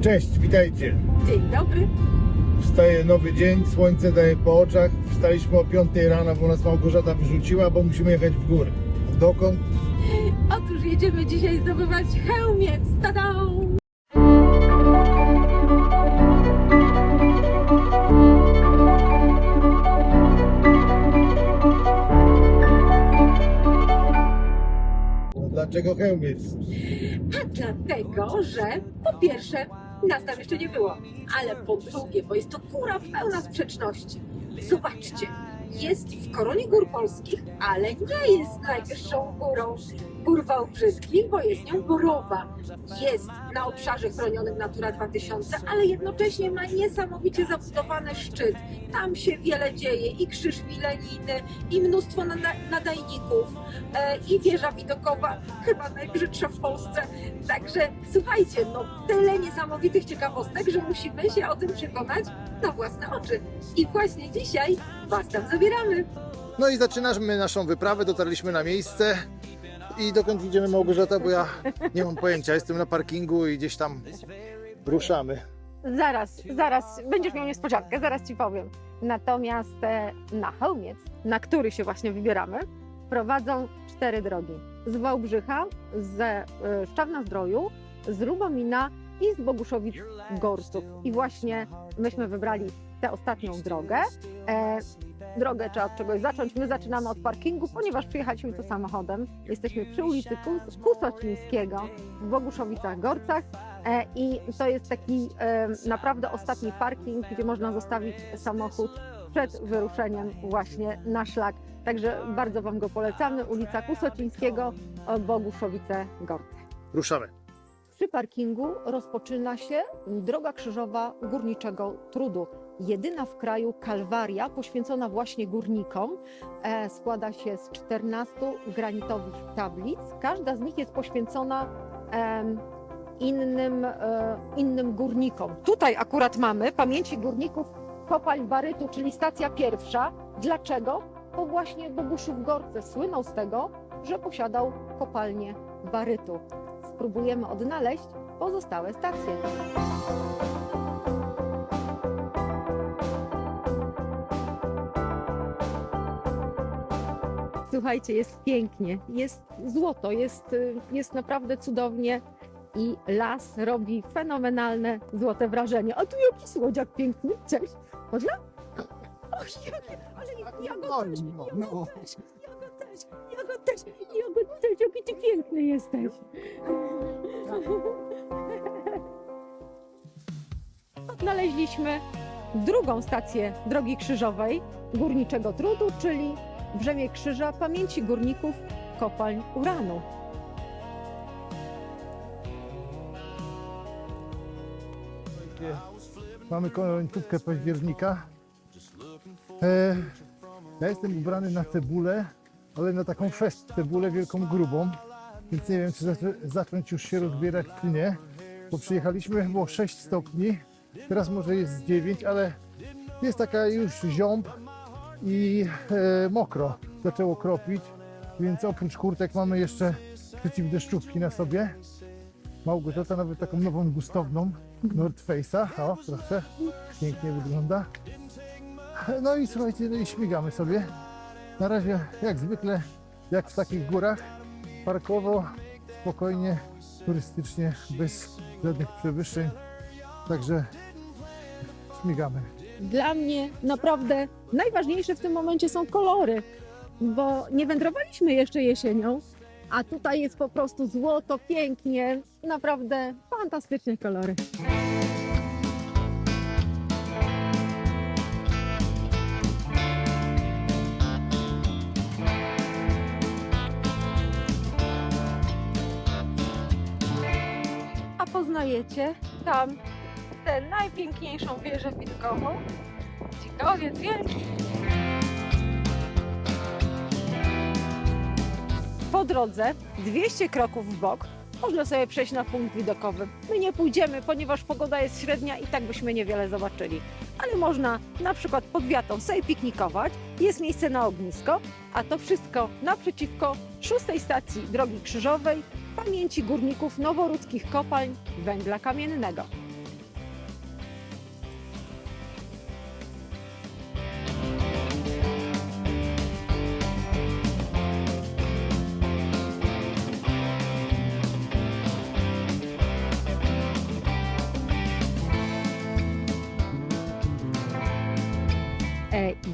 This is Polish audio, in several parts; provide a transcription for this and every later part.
Cześć, witajcie. Dzień dobry. Wstaje nowy dzień, słońce daje po oczach. Wstaliśmy o 5 rano, bo nas Małgorzata wyrzuciła, bo musimy jechać w góry. Dokąd? Otóż jedziemy dzisiaj zdobywać Chełmiec. Tada! Dlaczego Chełmiec? A dlatego, że po pierwsze nas tam jeszcze nie było, ale po drugie, bo jest to góra pełna sprzeczności. Zobaczcie, jest w koronie gór polskich, ale nie jest najwyższą górą gór wałbrzyskich, bo jest nią Borowa. Jest na obszarze chronionym Natura 2000, ale jednocześnie ma niesamowicie zabudowany szczyt. Tam się wiele dzieje, i krzyż milenijny, i mnóstwo nadajników, i wieża widokowa, chyba najbrzydsza w Polsce. Także słuchajcie, no tyle niesamowitych ciekawostek, że musimy się o tym przekonać na własne oczy. I właśnie dzisiaj Was tam zabieramy. No i zaczynamy naszą wyprawę, dotarliśmy na miejsce. I dokąd idziemy, Małgorzata, bo ja nie mam pojęcia, jestem na parkingu i gdzieś tam ruszamy. Zaraz, będziesz miał niespodziankę, zaraz Ci powiem. Natomiast na Chełmiec, na który się właśnie wybieramy, prowadzą 4 drogi. Z Wałbrzycha, ze Szczawna-Zdroju, z Lubomina i z Boguszowic-Gorsów. I właśnie myśmy wybrali tę ostatnią drogę. Drogę trzeba od czegoś zacząć. My zaczynamy od parkingu, ponieważ przyjechaliśmy tu samochodem. Jesteśmy przy ulicy Kusocińskiego w Boguszowicach-Gorcach i to jest taki naprawdę ostatni parking, gdzie można zostawić samochód przed wyruszeniem właśnie na szlak. Także bardzo Wam go polecamy. Ulica Kusocińskiego, Boguszowice-Gorce. Ruszamy. Przy parkingu rozpoczyna się droga krzyżowa górniczego trudu. Jedyna w kraju kalwaria poświęcona właśnie górnikom. Składa się z 14 granitowych tablic. Każda z nich jest poświęcona innym górnikom. Tutaj akurat mamy pamięci górników kopalń barytu, czyli stacja pierwsza. Dlaczego? Bo właśnie Boguszów-Gorce słynął z tego, że posiadał kopalnię barytu. Spróbujemy odnaleźć pozostałe stacje. Słuchajcie, jest pięknie, jest złoto, jest naprawdę cudownie i las robi fenomenalne, złote wrażenie. A tu jaki słodziak piękny, cześć, można? Och, ale ja go też, jaki ty piękny jesteś. Odnaleźliśmy drugą stację drogi krzyżowej górniczego trudu, czyli Brzemię Krzyża pamięci górników kopalń uranu. Mamy końcówkę października. Ja jestem ubrany na cebulę, ale na taką fest cebulę wielką, grubą. Więc nie wiem, czy zacząć już się rozbierać, czy nie. Bo przyjechaliśmy, było 6 stopni. Teraz może jest 9, ale jest taka już ziąb i mokro. Zaczęło kropić, więc oprócz kurtek mamy jeszcze przeciwdeszczówki na sobie. Małgorzata nawet taką nową gustowną North Face'a. O, proszę, pięknie wygląda. No i słuchajcie, no i śmigamy sobie. Na razie, jak zwykle, jak w takich górach, parkowo, spokojnie, turystycznie, bez żadnych przewyższeń. Także śmigamy. Dla mnie naprawdę najważniejsze w tym momencie są kolory, bo nie wędrowaliśmy jeszcze jesienią, a tutaj jest po prostu złoto, pięknie, naprawdę fantastyczne kolory. A poznajecie tam tę najpiękniejszą wieżę widokową? Dzikowiec Wielki. Po drodze 200 kroków w bok można sobie przejść na punkt widokowy. My nie pójdziemy, ponieważ pogoda jest średnia i tak byśmy niewiele zobaczyli. Ale można na przykład pod wiatą sobie piknikować, jest miejsce na ognisko, a to wszystko naprzeciwko 6. stacji drogi krzyżowej pamięci górników noworudzkich kopalń węgla kamiennego.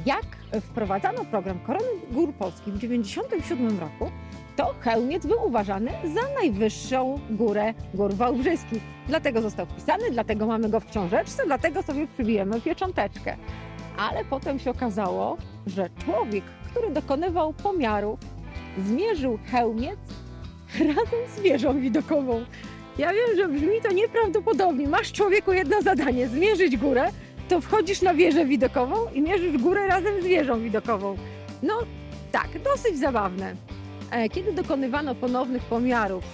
jak wprowadzano program Korony Gór Polskich w 1997 roku, to Chełmiec był uważany za najwyższą górę gór wałbrzyskich. Dlatego został wpisany, dlatego mamy go w książeczce, dlatego sobie przybijemy piecząteczkę. Ale potem się okazało, że człowiek, który dokonywał pomiarów, zmierzył Chełmiec razem z wieżą widokową. Ja wiem, że brzmi to nieprawdopodobnie. Masz, człowieku, jedno zadanie, zmierzyć górę, to wchodzisz na wieżę widokową i mierzysz górę razem z wieżą widokową. No tak, dosyć zabawne. Kiedy dokonywano ponownych pomiarów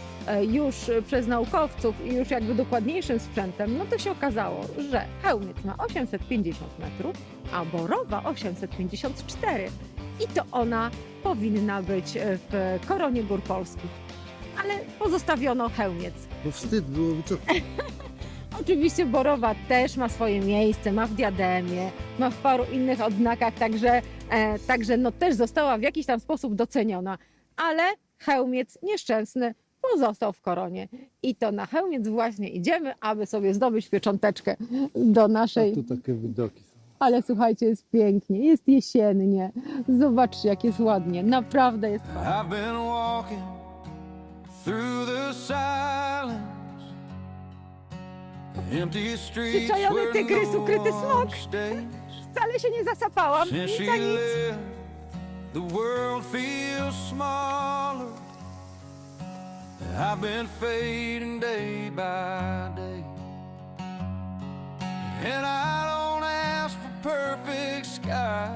już przez naukowców i już jakby dokładniejszym sprzętem, no to się okazało, że Chełmiec ma 850 metrów, a Borowa 854. I to ona powinna być w koronie gór polskich. Ale pozostawiono Chełmiec. Bo wstyd było wycofać. Oczywiście Borowa też ma swoje miejsce, ma w diademie, ma w paru innych odznakach, także no też została w jakiś tam sposób doceniona. Ale Chełmiec nieszczęsny pozostał w koronie. I to na Chełmiec właśnie idziemy, aby sobie zdobyć piecząteczkę do naszej... Tu takie widoki są. Ale słuchajcie, jest pięknie, jest jesiennie. Zobaczcie, jak jest ładnie. Naprawdę jest fajnie. I've been walking through the silence, empty streets Przyczajony where tygrys, no ukryty smok. one stays. Wcale się nie zasapałam, Since nic she a nic. left, the world feels smaller. I've been fading day by day, and I don't ask for perfect sky,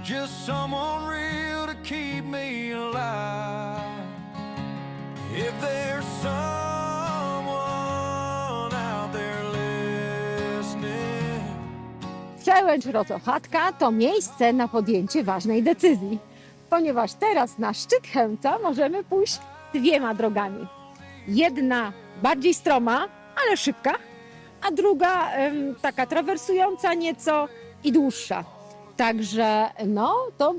just someone real to keep me alive. If there's someone out there listening, Przełęcz Rozochatka to miejsce na podjęcie ważnej decyzji, ponieważ teraz na szczyt Chełmca możemy pójść dwiema drogami. Jedna bardziej stroma, ale szybka, a druga taka trawersująca nieco i dłuższa. Także no, to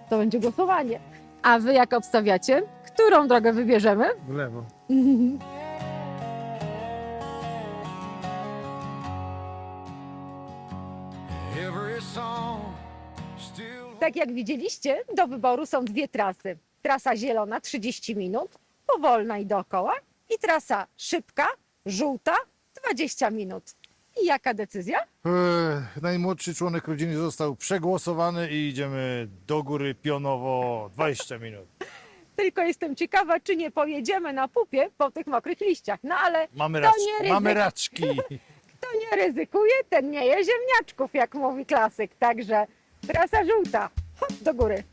będzie głosowanie. A wy jak obstawiacie? Którą drogę wybierzemy? W lewo. every song still Tak jak widzieliście, do wyboru są dwie trasy. Trasa zielona 30 minut, powolna i dookoła, i trasa szybka, żółta 20 minut. I jaka decyzja? Najmłodszy członek rodziny został przegłosowany i idziemy do góry pionowo 20 minut. Tylko jestem ciekawa, czy nie pojedziemy na pupie po tych mokrych liściach. No ale Mamy To raczki. nie Mamy ryzyk. raczki. kto nie ryzykuje, ten nie je ziemniaczków, jak mówi klasyk. Także trasa żółta, hop do góry.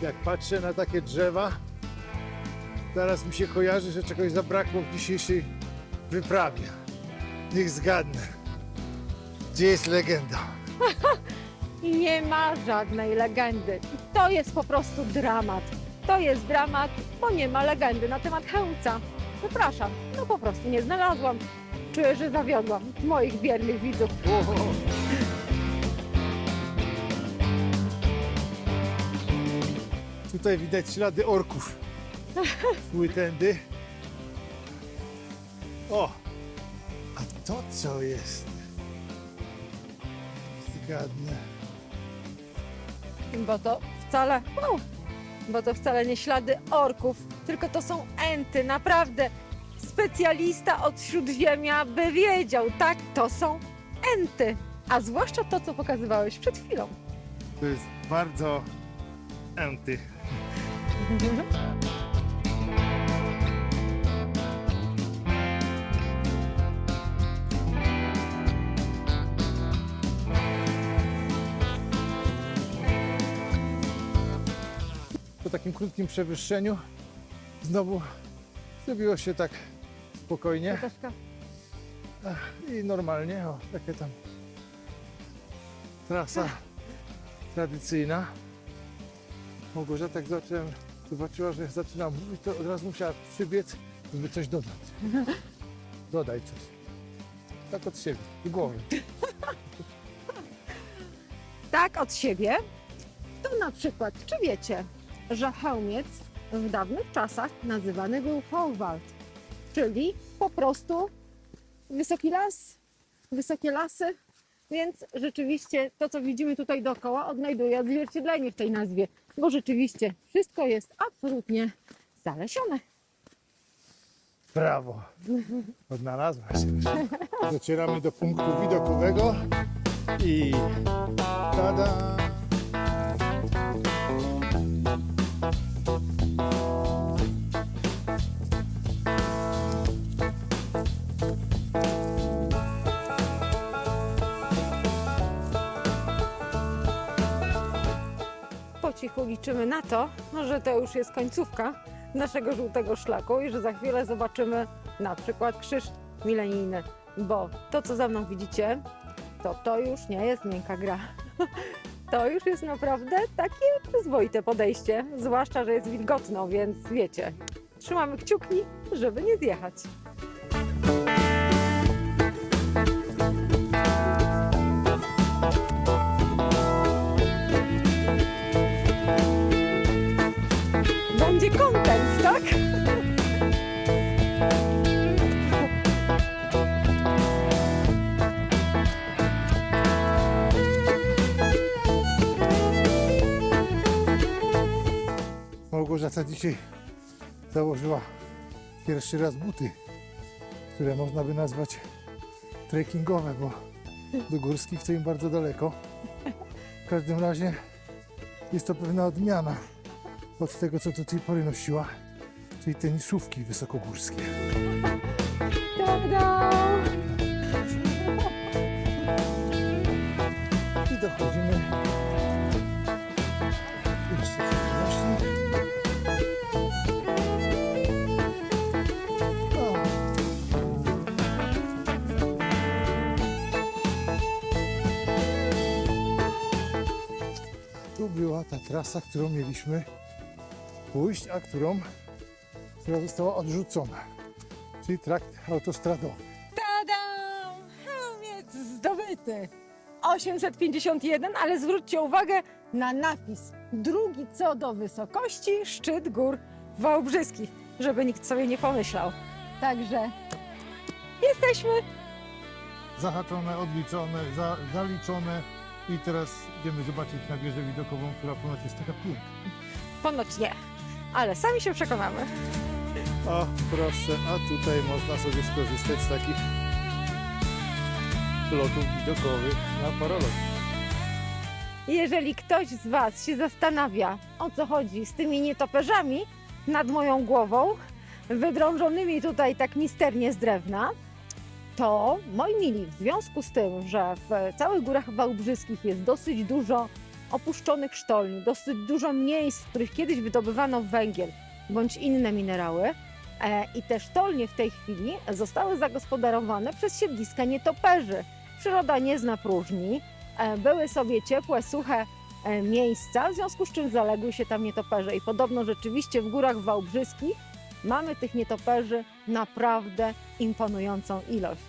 Jak patrzę na takie drzewa, zaraz mi się kojarzy, że czegoś zabrakło w dzisiejszej wyprawie. Niech zgadnę. Gdzie jest legenda? I nie ma żadnej legendy. I to jest po prostu dramat. To jest dramat, bo nie ma legendy na temat Chełmca. Przepraszam, no po prostu nie znalazłam. Czuję, że zawiodłam moich wiernych widzów. Tutaj widać ślady orków. Szły tędy. O! A to co jest? Zgadnę. Bo to wcale nie ślady orków, tylko to są enty, naprawdę. Specjalista od Śródziemia by wiedział, tak, to są enty. A zwłaszcza to, co pokazywałeś przed chwilą. To jest bardzo enty. Po takim krótkim przewyższeniu znowu zrobiło się tak spokojnie Nataszka, i normalnie. O, takie tam trasa tradycyjna. Małgorzata, jak zobaczyła, że zaczynam mówić, to od razu musiała przybiec, żeby coś dodać. Dodaj coś. Tak od siebie, do głowy. tak od siebie, to na przykład, czy wiecie, że Chełmiec w dawnych czasach nazywany był Hochwald, czyli po prostu wysoki las, wysokie lasy, więc rzeczywiście to, co widzimy tutaj dookoła, odnajduje odzwierciedlenie w tej nazwie, bo rzeczywiście wszystko jest absolutnie zalesione. Brawo. Odnalazłaś. Docieramy do punktu widokowego i tada! Po cichu liczymy na to, że to już jest końcówka naszego żółtego szlaku i że za chwilę zobaczymy na przykład krzyż milenijny, bo to, co za mną widzicie, to już nie jest miękka gra. To już jest naprawdę takie przyzwoite podejście, zwłaszcza, że jest wilgotno, więc wiecie, trzymamy kciuki, żeby nie zjechać. Będzie content, tak? Małgorzata dzisiaj założyła pierwszy raz buty, które można by nazwać trekkingowe, bo do górskich to im bardzo daleko. W każdym razie jest to pewna odmiana od tego, co do tej pory nosiła, czyli tenisówki wysokogórskie. Tada! I dochodzimy jeszcze coś. Tu była ta trasa, którą mieliśmy pójść, a która została odrzucona, czyli trakt autostradowy. Tada! Chełmiec zdobyty! 851, ale zwróćcie uwagę na napis. Drugi co do wysokości szczyt gór wałbrzyskich, żeby nikt sobie nie pomyślał. Także jesteśmy. Zahaczone, odliczone, zaliczone i teraz idziemy zobaczyć na wieżę widokową, która ponoć jest taka piękna. Ponoć nie, ale sami się przekonamy. O, proszę, a tutaj można sobie skorzystać z takich lotów widokowych na parolotach. Jeżeli ktoś z Was się zastanawia, o co chodzi z tymi nietoperzami nad moją głową, wydrążonymi tutaj tak misternie z drewna, to moi mili, w związku z tym, że w całych górach wałbrzyskich jest dosyć dużo opuszczonych sztolni, dosyć dużo miejsc, w których kiedyś wydobywano węgiel bądź inne minerały, i te sztolnie w tej chwili zostały zagospodarowane przez siedliska nietoperzy. Przyroda nie zna próżni, były sobie ciepłe, suche miejsca, w związku z czym zaległy się tam nietoperze i podobno rzeczywiście w górach wałbrzyskich mamy tych nietoperzy naprawdę imponującą ilość.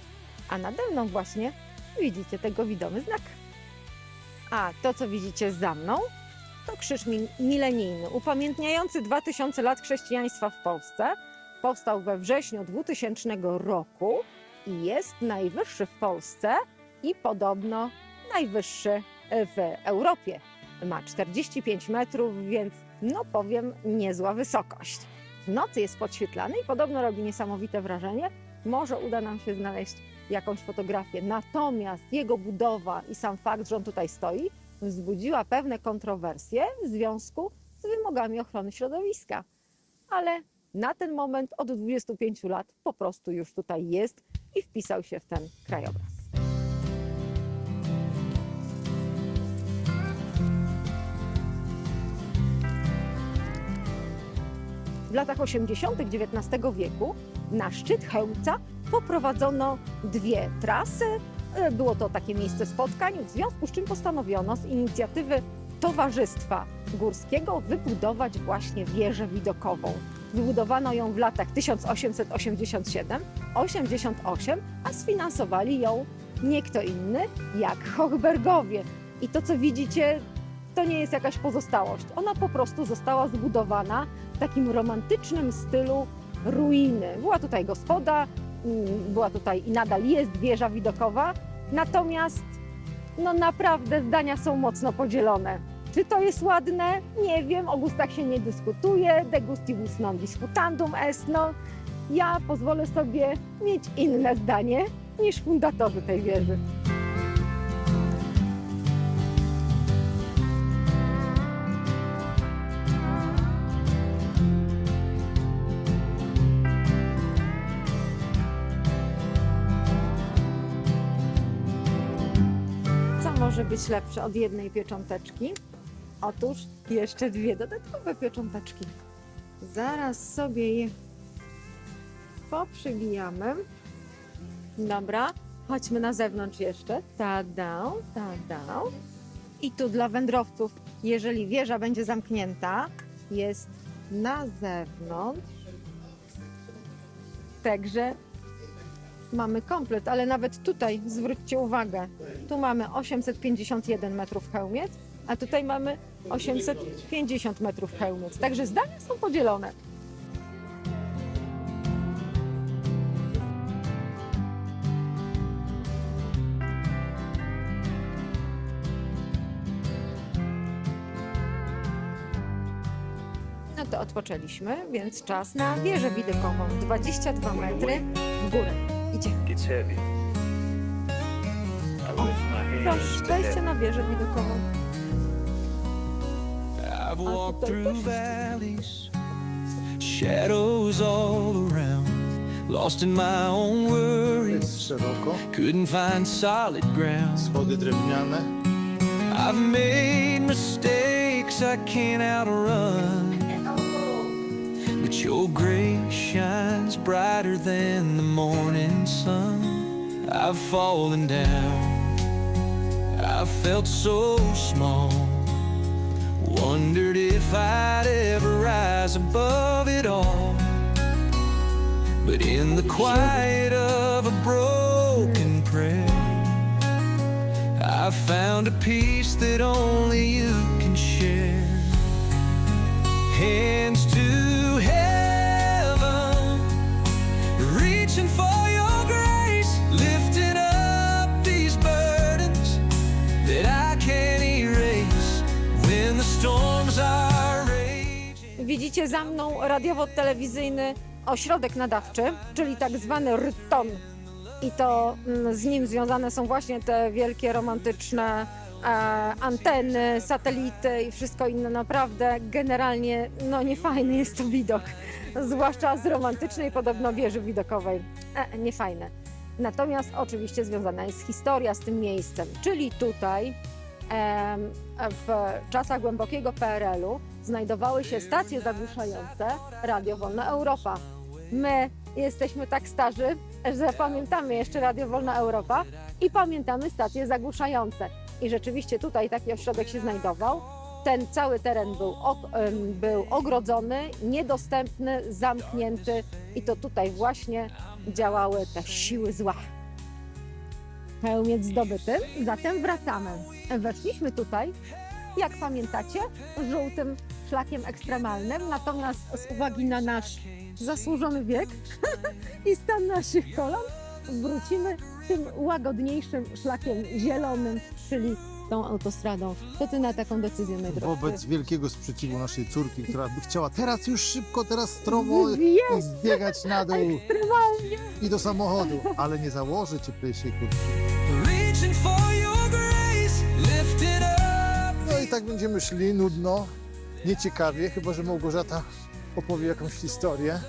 A nade mną właśnie widzicie tego widomy znak. A to, co widzicie za mną, to krzyż milenijny, upamiętniający 2000 lat chrześcijaństwa w Polsce. Powstał we wrześniu 2000 roku i jest najwyższy w Polsce i podobno najwyższy w Europie. Ma 45 metrów, więc no powiem, niezła wysokość. W nocy jest podświetlany i podobno robi niesamowite wrażenie. Może uda nam się znaleźć jakąś fotografię. Natomiast jego budowa i sam fakt, że on tutaj stoi, wzbudziła pewne kontrowersje w związku z wymogami ochrony środowiska. Ale na ten moment od 25 lat po prostu już tutaj jest i wpisał się w ten krajobraz. W latach 80. XIX wieku na szczyt Chełmca poprowadzono dwie trasy. Było to takie miejsce spotkań, w związku z czym postanowiono z inicjatywy Towarzystwa Górskiego wybudować właśnie wieżę widokową. Wybudowano ją w latach 1887-88, a sfinansowali ją nie kto inny jak Hochbergowie. I to, co widzicie, to nie jest jakaś pozostałość. Ona po prostu została zbudowana w takim romantycznym stylu ruiny. Była tutaj gospoda, była tutaj i nadal jest wieża widokowa, natomiast no naprawdę zdania są mocno podzielone. Czy to jest ładne? Nie wiem, o gustach się nie dyskutuje, de gustibus non disputandum est, no. Ja pozwolę sobie mieć inne zdanie niż fundatorzy tej wieży. Co może być lepsze od jednej piecząteczki? Otóż jeszcze dwie dodatkowe piecząteczki. Zaraz sobie je poprzybijamy. Dobra, chodźmy na zewnątrz jeszcze. Tada, tada. I tu dla wędrowców, jeżeli wieża będzie zamknięta, jest na zewnątrz. Także mamy komplet, ale nawet tutaj zwróćcie uwagę, tu mamy 851 metrów Chełmiec, a tutaj mamy 850 metrów Chełmiec. Także zdania są podzielone. No to odpoczęliśmy, więc czas na wieżę widokową. 22 metry w górę. Idziemy. It's heavy. I lift my hands Proszę, to wejście heaven. na wieżę widokową. I've A walked tutaj through też valleys, shadows all around, lost in my own worries, Jest szeroko, couldn't find solid ground. schody drewniane. I've made mistakes I can't outrun, but your grace shines brighter than the morning sun. I've fallen down, I've felt so small, wondered if I'd ever rise above it all. But in the quiet of a broken prayer, I found a peace that only you can share. Hands to heaven, reaching for your grace, lifting up these burdens that I can't erase when the storms are raging. Widzicie za mną radiowo-telewizyjny ośrodek nadawczy, czyli tak zwany RTON. I to z nim związane są właśnie te wielkie, romantyczne anteny, satelity i wszystko inne. Naprawdę generalnie no niefajny jest to widok, zwłaszcza z romantycznej podobno wieży widokowej. Niefajne. Natomiast oczywiście związana jest historia z tym miejscem, czyli tutaj w czasach głębokiego PRL-u znajdowały się stacje zagłuszające Radio Wolna Europa. My jesteśmy tak starzy, że pamiętamy jeszcze Radio Wolna Europa i pamiętamy stacje zagłuszające. I rzeczywiście tutaj taki ośrodek się znajdował. Ten cały teren był ogrodzony, niedostępny, zamknięty i to tutaj właśnie działały te siły zła. Chełmiec zdobyty, zatem wracamy. Weszliśmy tutaj, jak pamiętacie, żółtym szlakiem ekstremalnym, natomiast z uwagi na nasz zasłużony wiek i stan naszych kolan wrócimy tym łagodniejszym szlakiem zielonym, czyli tą autostradą. Co ty na taką decyzję, najdroższy? Wobec wielkiego sprzeciwu naszej córki, która by chciała teraz już szybko, teraz stromo i Jest zbiegać na dół ekstremalnie! i do samochodu, ale nie założy cieplejszej kurtki. Reaching for your grace, lifting up. No i tak będziemy szli nudno, nieciekawie, chyba że Małgorzata opowie jakąś historię,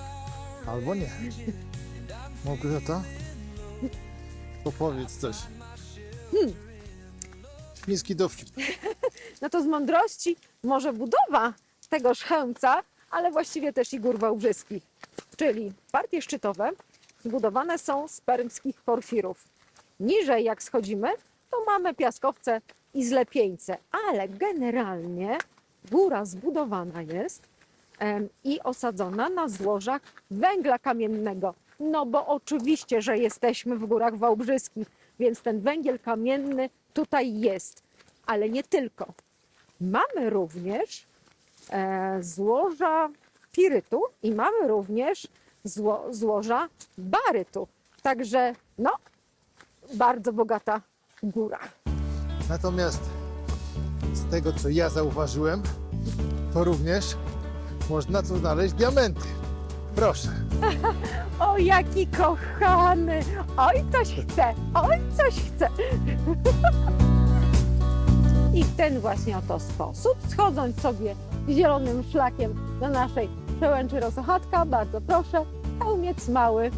albo nie. Małgorzata? Opowiedz coś. Świński dowcip. No to z mądrości może budowa tegoż Chełmca, ale właściwie też i gór wałbrzyskich. Czyli partie szczytowe zbudowane są z permskich porfirów. Niżej jak schodzimy, to mamy piaskowce i zlepieńce, ale generalnie góra zbudowana jest i osadzona na złożach węgla kamiennego. No bo oczywiście, że jesteśmy w górach wałbrzyskich, więc ten węgiel kamienny tutaj jest. Ale nie tylko. Mamy również złoża pirytu i mamy również złoża barytu. Także no, bardzo bogata góra. Natomiast z tego, co ja zauważyłem, to również można tu znaleźć diamenty. Proszę. O, jaki kochany! Oj, coś chce! Oj, coś chce! I w ten właśnie oto sposób, schodząc sobie zielonym szlakiem do naszej przełęczy Rosochatka, bardzo proszę, Chełmiec Mały,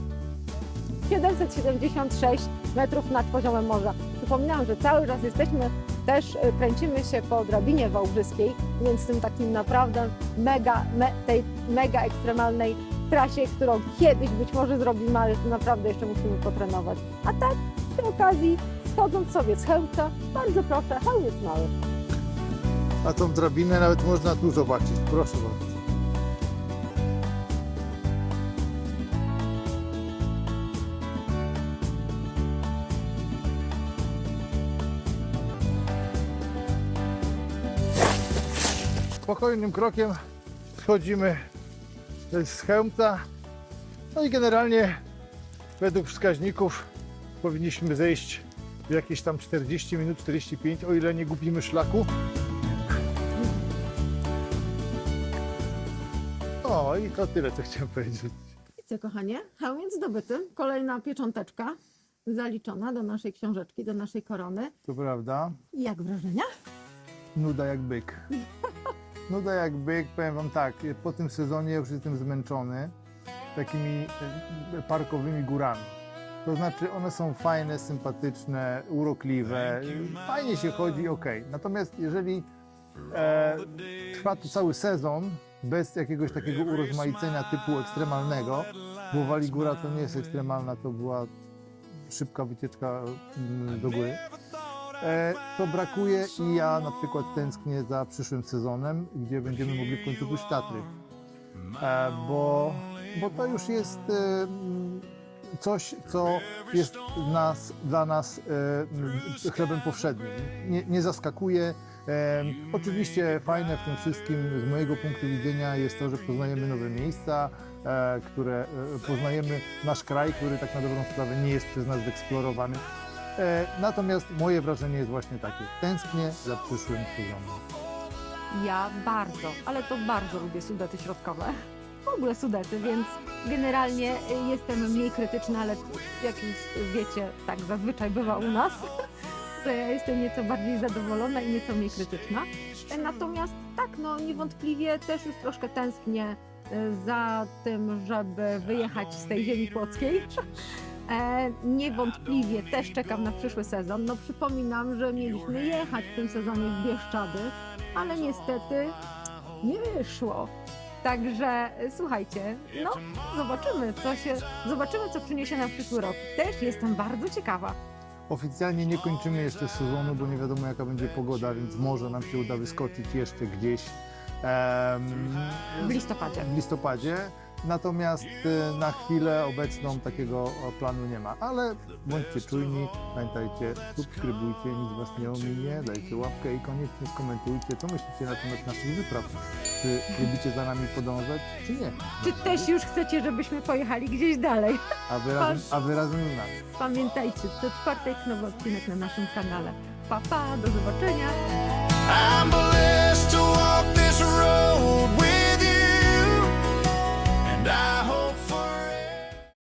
776 metrów nad poziomem morza. Przypominam, że cały czas jesteśmy też, kręcimy się po drabinie wałbrzyskiej, więc tym takim naprawdę tej mega ekstremalnej trasie, którą kiedyś być może zrobimy, ale to naprawdę jeszcze musimy potrenować. A tak przy okazji, schodząc sobie z Chełmca, bardzo proszę, Chełmiec Mały. A tą drabinę nawet można tu zobaczyć. Proszę bardzo. Spokojnym krokiem schodzimy z Chełmca. No i generalnie według wskaźników powinniśmy zejść w jakieś tam 40 minut, 45, o ile nie gubimy szlaku. O, i to tyle, co chciałem powiedzieć. I co, kochanie? Chełmiec zdobyty. Kolejna piecząteczka zaliczona do naszej książeczki, do naszej korony. To prawda. I jak wrażenia? Nuda jak byk. Nuda jak byk, powiem wam tak, po tym sezonie już jestem zmęczony takimi parkowymi górami. To znaczy one są fajne, sympatyczne, urokliwe, fajnie się chodzi, ok. Natomiast jeżeli trwa to cały sezon bez jakiegoś takiego urozmaicenia typu ekstremalnego, bo Wali Góra to nie jest ekstremalna, to była szybka wycieczka do góry, to brakuje i ja na przykład tęsknię za przyszłym sezonem, gdzie będziemy mogli w końcu pójść w Tatry. Bo to już jest coś, co jest dla nas chlebem powszednim. Nie zaskakuje. Oczywiście fajne w tym wszystkim z mojego punktu widzenia jest to, że poznajemy nowe miejsca, poznajemy nasz kraj, który tak na dobrą sprawę nie jest przez nas wyeksplorowany. Natomiast moje wrażenie jest właśnie takie. Tęsknię za przyszłym sezonem. Ja bardzo, ale to bardzo lubię Sudety środkowe. W ogóle Sudety, więc generalnie jestem mniej krytyczna, ale jak już wiecie, tak zazwyczaj bywa u nas, że ja jestem nieco bardziej zadowolona i nieco mniej krytyczna. Natomiast tak, no niewątpliwie też już troszkę tęsknię za tym, żeby wyjechać z tej ziemi płockiej. Niewątpliwie też czekam na przyszły sezon. No przypominam, że mieliśmy jechać w tym sezonie w Bieszczady, ale niestety nie wyszło. Także słuchajcie, no zobaczymy co przyniesie nam przyszły rok. Też jestem bardzo ciekawa. Oficjalnie nie kończymy jeszcze sezonu, bo nie wiadomo jaka będzie pogoda, więc może nam się uda wyskoczyć jeszcze gdzieś W listopadzie. Natomiast na chwilę obecną takiego planu nie ma, ale bądźcie czujni, pamiętajcie, subskrybujcie, nic was nie ominie, dajcie łapkę i koniecznie skomentujcie, co myślicie na temat naszych wypraw. Czy lubicie za nami podążać, czy nie? Czy też już chcecie, żebyśmy pojechali gdzieś dalej? A wy razem z nami. Pamiętajcie, co czwartek nowy odcinek na naszym kanale. Pa, pa, do zobaczenia! I'm